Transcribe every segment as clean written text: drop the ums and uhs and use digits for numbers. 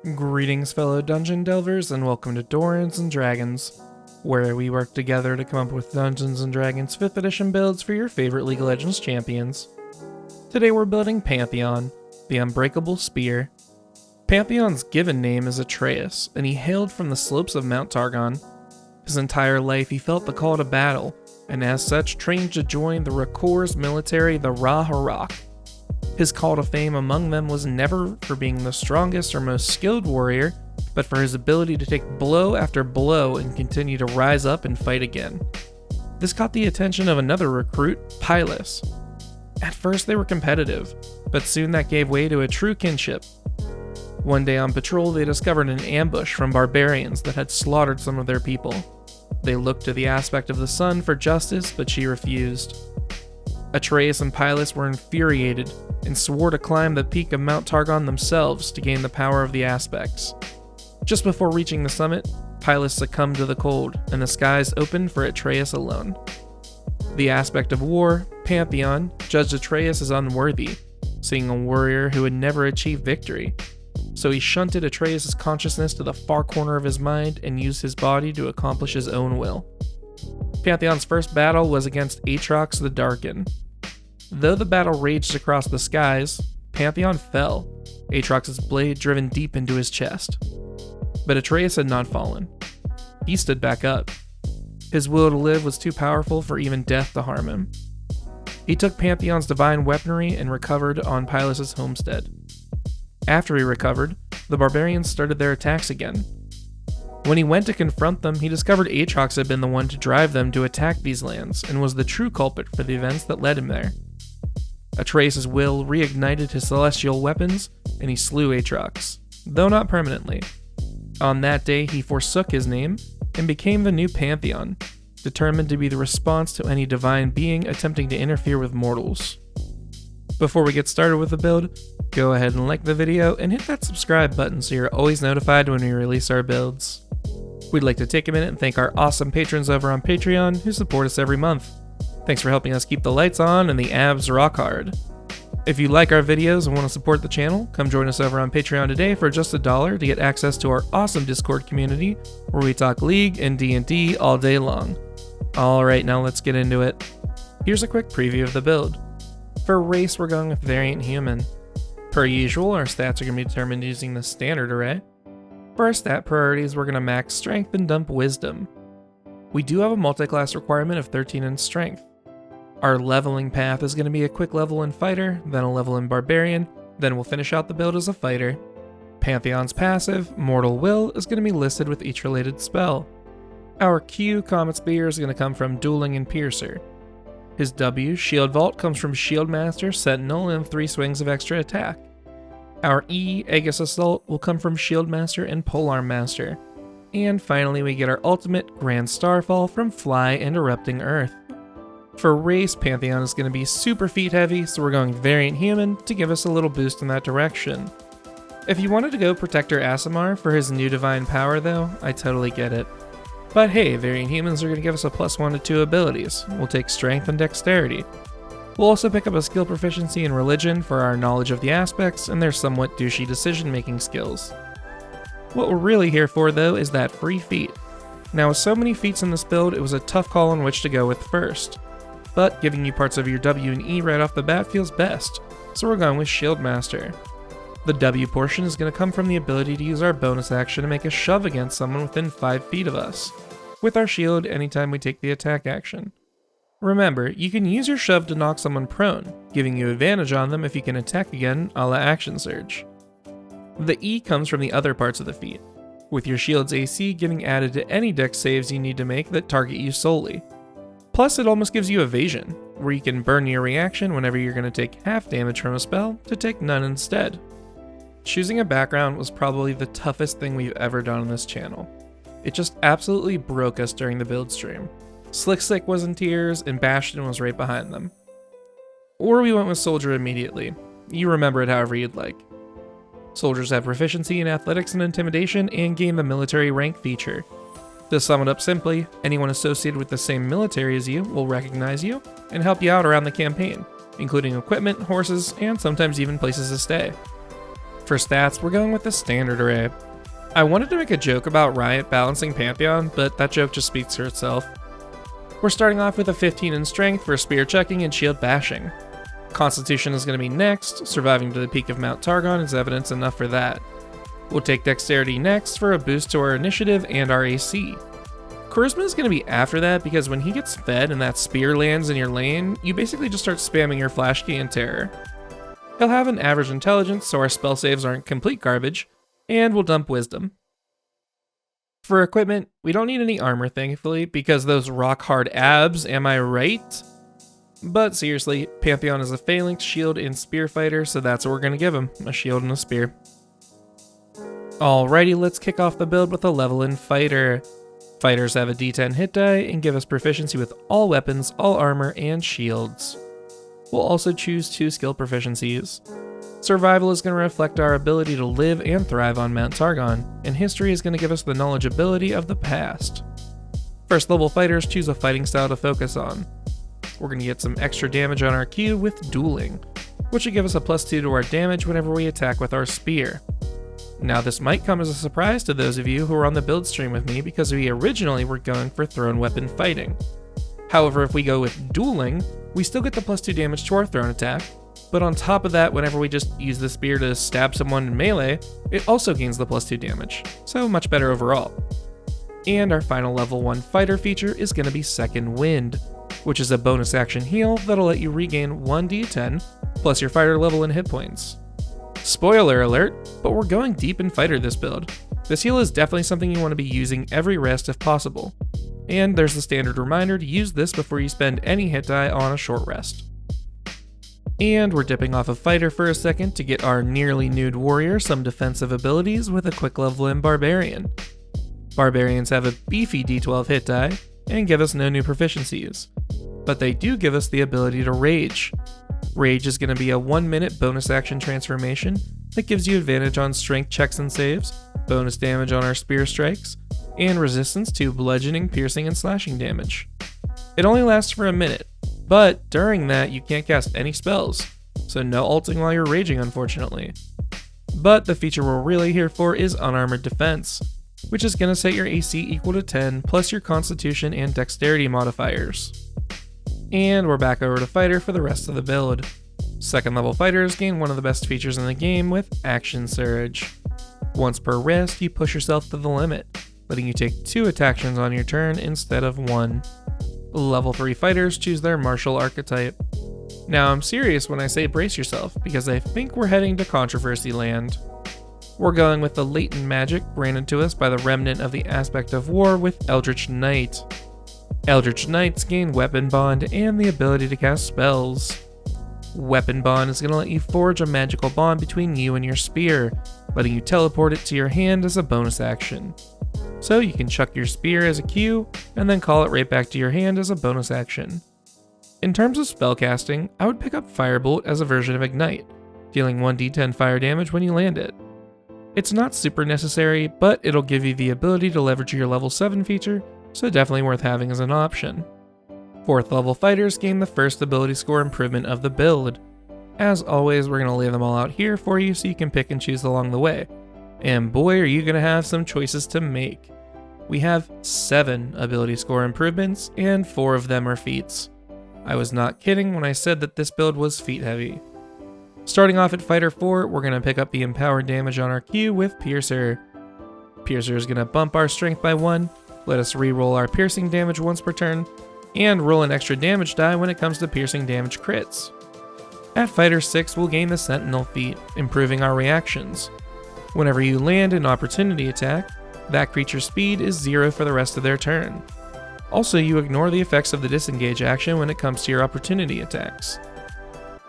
Greetings, fellow dungeon delvers, and welcome to Dorans and Dragons, where we work together to come up with Dungeons and Dragons 5th edition builds for your favorite League of Legends champions. Today we're building Pantheon, the Unbreakable Spear. Pantheon's given name is Atreus, and he hailed from the slopes of Mount Targon. His entire life he felt the call to battle, and as such trained to join the Rakor's military, the Ra-Harak. His call to fame among them was never for being the strongest or most skilled warrior, but for his ability to take blow after blow and continue to rise up and fight again. This caught the attention of another recruit, Pylus. At first they were competitive, but soon that gave way to a true kinship. One day on patrol they discovered an ambush from barbarians that had slaughtered some of their people. They looked to the aspect of the sun for justice, but she refused. Atreus and Pylus were infuriated and swore to climb the peak of Mount Targon themselves to gain the power of the aspects. Just before reaching the summit, Pylus succumbed to the cold, and the skies opened for Atreus alone. The aspect of war, Pantheon, judged Atreus as unworthy, seeing a warrior who would never achieve victory. So he shunted Atreus' consciousness to the far corner of his mind and used his body to accomplish his own will. Pantheon's first battle was against Aatrox the Darken. Though the battle raged across the skies, Pantheon fell, Aatrox's blade driven deep into his chest. But Atreus had not fallen. He stood back up. His will to live was too powerful for even death to harm him. He took Pantheon's divine weaponry and recovered on Pylus' homestead. After he recovered, the barbarians started their attacks again. When he went to confront them, he discovered Aatrox had been the one to drive them to attack these lands and was the true culprit for the events that led him there. Atreus' will reignited his celestial weapons, and he slew Aatrox, though not permanently. On that day, he forsook his name and became the new Pantheon, determined to be the response to any divine being attempting to interfere with mortals. Before we get started with the build, go ahead and like the video and hit that subscribe button so you're always notified when we release our builds. We'd like to take a minute and thank our awesome patrons over on Patreon who support us every month. Thanks for helping us keep the lights on and the abs rock hard. If you like our videos and want to support the channel, come join us over on Patreon today for just $1 to get access to our awesome Discord community where we talk League and D&D all day long. Alright, now let's get into it. Here's a quick preview of the build. For race, we're going with Variant Human. Per usual, our stats are going to be determined using the standard array. For our stat priorities, we're going to max Strength and dump Wisdom. We do have a multi-class requirement of 13 in Strength. Our leveling path is going to be a quick level in Fighter, then a level in Barbarian, then we'll finish out the build as a Fighter. Pantheon's passive, Mortal Will, is going to be listed with each related spell. Our Q, Comet Spear, is going to come from Dueling and Piercer. His W, Shield Vault, comes from Shieldmaster, Sentinel, and 3 swings of extra attack. Our E, Aegis Assault, will come from Shieldmaster and Polearm Master. And finally we get our ultimate, Grand Starfall, from Fly and Erupting Earth. For race, Pantheon is going to be super feat heavy, so we're going Variant Human to give us a little boost in that direction. If you wanted to go Protector Aasimar for his new divine power though, I totally get it. But hey, Variant Humans are going to give us a +1 to 2 abilities. We'll take Strength and Dexterity. We'll also pick up a skill proficiency in Religion for our knowledge of the aspects and their somewhat douchey decision-making skills. What we're really here for though is that free feat. Now with so many feats in this build, it was a tough call on which to go with first. But giving you parts of your W and E right off the bat feels best, so we're going with Shieldmaster. The W portion is going to come from the ability to use our bonus action to make a shove against someone within 5 feet of us, with our shield anytime we take the attack action. Remember, you can use your shove to knock someone prone, giving you advantage on them if you can attack again a la Action Surge. The E comes from the other parts of the feat, with your shield's AC getting added to any dex saves you need to make that target you solely. Plus it almost gives you evasion, where you can burn your reaction whenever you're going to take half damage from a spell to take none instead. Choosing a background was probably the toughest thing we've ever done on this channel. It just absolutely broke us during the build stream. Slick was in tears and Bastion was right behind them. Or we went with Soldier immediately. You remember it however you'd like. Soldiers have proficiency in Athletics and Intimidation and gain the military rank feature. To sum it up simply, anyone associated with the same military as you will recognize you and help you out around the campaign, including equipment, horses, and sometimes even places to stay. For stats, we're going with the standard array. I wanted to make a joke about Riot balancing Pantheon, but that joke just speaks for itself. We're starting off with a 15 in strength for spear checking and shield bashing. Constitution is going to be next, surviving to the peak of Mount Targon is evidence enough for that. We'll take dexterity next for a boost to our initiative and our AC. Charisma is going to be after that because when he gets fed and that spear lands in your lane, you basically just start spamming your flash key and terror. He'll have an average intelligence so our spell saves aren't complete garbage, and we'll dump wisdom. For equipment, we don't need any armor thankfully because those rock hard abs, am I right? But seriously, Pantheon is a phalanx, shield, and spear fighter, so that's what we're going to give him, a shield and a spear. Alrighty, let's kick off the build with a level in fighter. Fighters have a d10 hit die and give us proficiency with all weapons, all armor, and shields. We'll also choose 2 skill proficiencies. Survival is going to reflect our ability to live and thrive on Mount Targon, and history is going to give us the knowledge ability of the past. First level fighters choose a fighting style to focus on. We're going to get some extra damage on our Q with dueling, which will give us a +2 to our damage whenever we attack with our spear. Now this might come as a surprise to those of you who were on the build stream with me because we originally were going for thrown weapon fighting. However, if we go with dueling, we still get the +2 damage to our thrown attack, but on top of that, whenever we just use the spear to stab someone in melee, it also gains the +2 damage, so much better overall. And our final level 1 fighter feature is going to be Second Wind, which is a bonus action heal that'll let you regain 1d10 plus your fighter level and hit points. Spoiler alert, but we're going deep in fighter this build. This heal is definitely something you want to be using every rest if possible. And there's the standard reminder to use this before you spend any hit die on a short rest. And we're dipping off of fighter for a second to get our nearly nude warrior some defensive abilities with a quick level in barbarian. Barbarians have a beefy d12 hit die and give us no new proficiencies, but they do give us the ability to rage. Rage is going to be a 1-minute bonus action transformation that gives you advantage on strength checks and saves, bonus damage on our spear strikes, and resistance to bludgeoning, piercing, and slashing damage. It only lasts for a minute, but during that you can't cast any spells, so no ulting while you're raging unfortunately. But the feature we're really here for is unarmored defense, which is going to set your AC equal to 10 plus your constitution and dexterity modifiers. And we're back over to fighter for the rest of the build. Second level fighters gain one of the best features in the game with Action Surge. Once per rest, you push yourself to the limit, letting you take 2 attack actions on your turn instead of 1. Level 3 fighters choose their martial archetype. Now I'm serious when I say brace yourself, because I think we're heading to controversy land. We're going with the latent magic granted to us by the remnant of the aspect of war with Eldritch Knight. Eldritch Knights gain Weapon Bond and the ability to cast spells. Weapon Bond is going to let you forge a magical bond between you and your spear, letting you teleport it to your hand as a bonus action. So you can chuck your spear as a Q, and then call it right back to your hand as a bonus action. In terms of spellcasting, I would pick up Firebolt as a version of Ignite, dealing 1d10 fire damage when you land it. It's not super necessary, but it'll give you the ability to leverage your level 7 feature, so definitely worth having as an option. 4th level fighters gain the first ability score improvement of the build. As always, we're going to lay them all out here for you so you can pick and choose along the way. And boy, are you going to have some choices to make. We have 7 ability score improvements, and 4 of them are feats. I was not kidding when I said that this build was feat heavy. Starting off at Fighter 4, we're going to pick up the empowered damage on our Q with Piercer. Piercer is going to bump our strength by 1, let us re-roll our piercing damage once per turn, and roll an extra damage die when it comes to piercing damage crits. At Fighter 6, we'll gain the Sentinel feat, improving our reactions. Whenever you land an opportunity attack, that creature's speed is 0 for the rest of their turn. Also, you ignore the effects of the disengage action when it comes to your opportunity attacks.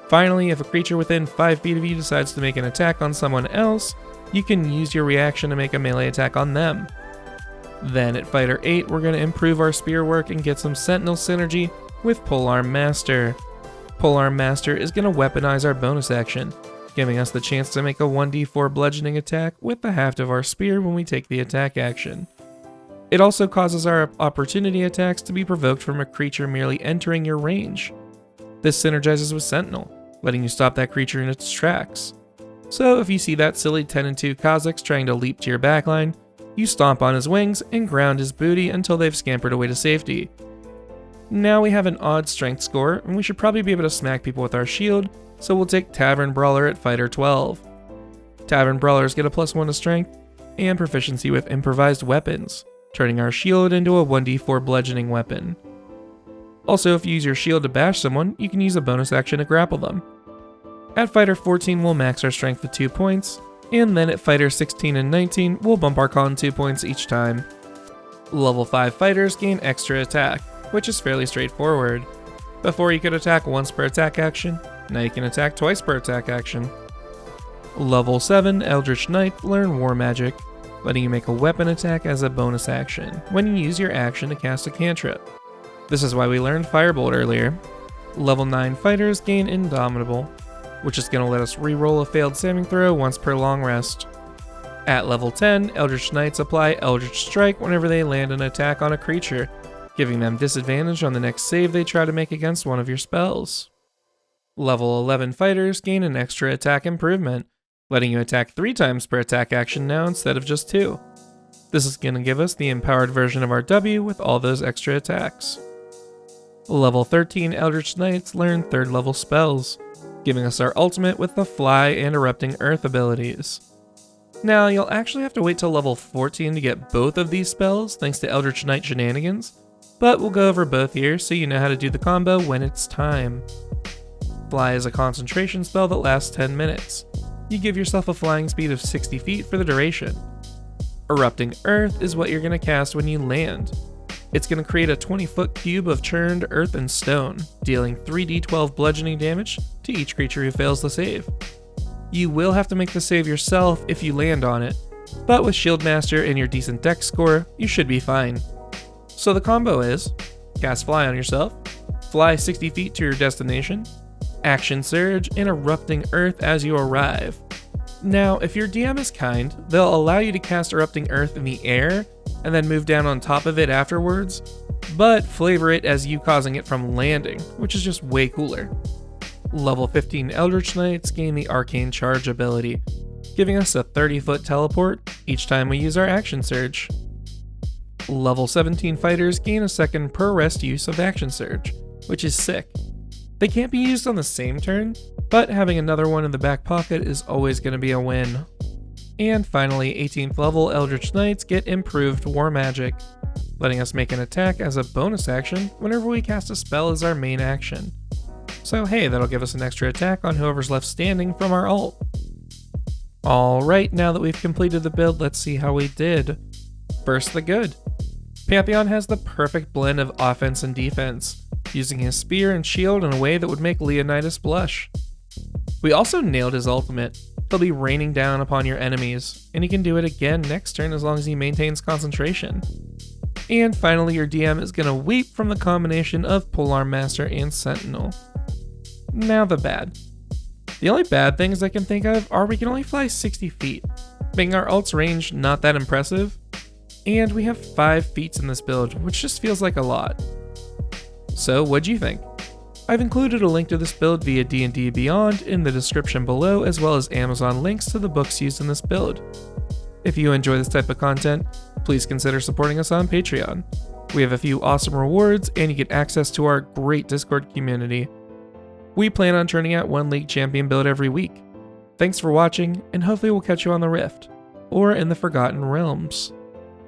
Finally, if a creature within 5 feet of you decides to make an attack on someone else, you can use your reaction to make a melee attack on them. Then at Fighter 8, we're going to improve our spear work and get some Sentinel synergy with Polearm Master. Polearm Master is going to weaponize our bonus action, giving us the chance to make a 1d4 bludgeoning attack with the haft of our spear when we take the attack action. It also causes our opportunity attacks to be provoked from a creature merely entering your range. This synergizes with Sentinel, letting you stop that creature in its tracks. So if you see that silly 10 and 2 Kha'Zix trying to leap to your backline, you stomp on his wings and ground his booty until they've scampered away to safety. Now we have an odd strength score, and we should probably be able to smack people with our shield, so we'll take Tavern Brawler at Fighter 12. Tavern Brawlers get a +1 to strength, and proficiency with improvised weapons, turning our shield into a 1d4 bludgeoning weapon. Also, if you use your shield to bash someone, you can use a bonus action to grapple them. At Fighter 14, we'll max our strength to 2 points, and then at Fighter 16 and 19, we'll bump our con 2 points each time. Level 5 fighters gain extra attack, which is fairly straightforward. Before you could attack once per attack action, now you can attack twice per attack action. Level 7 Eldritch Knights learn War Magic, letting you make a weapon attack as a bonus action when you use your action to cast a cantrip. This is why we learned Firebolt earlier. Level 9 fighters gain Indomitable, which is going to let us reroll a failed saving throw once per long rest. At level 10, Eldritch Knights apply Eldritch Strike whenever they land an attack on a creature, giving them disadvantage on the next save they try to make against one of your spells. Level 11 fighters gain an extra attack improvement, letting you attack 3 times per attack action now instead of just 2. This is going to give us the empowered version of our W with all those extra attacks. Level 13 Eldritch Knights learn 3rd level spells, giving us our ultimate with the Fly and Erupting Earth abilities. Now, you'll actually have to wait till level 14 to get both of these spells thanks to Eldritch Knight shenanigans, but we'll go over both here so you know how to do the combo when it's time. Fly is a concentration spell that lasts 10 minutes. You give yourself a flying speed of 60 feet for the duration. Erupting Earth is what you're going to cast when you land. It's going to create a 20-foot cube of churned earth and stone, dealing 3d12 bludgeoning damage to each creature who fails the save. You will have to make the save yourself if you land on it, but with Shieldmaster and your decent dex score, you should be fine. So the combo is, cast Fly on yourself, fly 60 feet to your destination, Action Surge, and Erupting Earth as you arrive. Now, if your DM is kind, they'll allow you to cast Erupting Earth in the air, and then move down on top of it afterwards, but flavor it as you causing it from landing, which is just way cooler. Level 15 Eldritch Knights gain the Arcane Charge ability, giving us a 30-foot teleport each time we use our Action Surge. Level 17 fighters gain a second per rest use of Action Surge, which is sick. They can't be used on the same turn, but having another one in the back pocket is always going to be a win. And finally, 18th level Eldritch Knights get improved War Magic, letting us make an attack as a bonus action whenever we cast a spell as our main action. So hey, that'll give us an extra attack on whoever's left standing from our ult. Alright, now that we've completed the build, let's see how we did. First, the good. Pantheon has the perfect blend of offense and defense, using his spear and shield in a way that would make Leonidas blush. We also nailed his ultimate. He'll be raining down upon your enemies, and he can do it again next turn as long as he maintains concentration. And finally, your DM is going to weep from the combination of Polearm Master and Sentinel. Now the bad. The only bad things I can think of are we can only fly 60 feet, making our ult's range not that impressive, and we have 5 feats in this build, which just feels like a lot. So what'd you think? I've included a link to this build via D&D Beyond in the description below, as well as Amazon links to the books used in this build. If you enjoy this type of content, please consider supporting us on Patreon. We have a few awesome rewards, and you get access to our great Discord community. We plan on turning out one League Champion build every week. Thanks for watching, and hopefully we'll catch you on the Rift, or in the Forgotten Realms.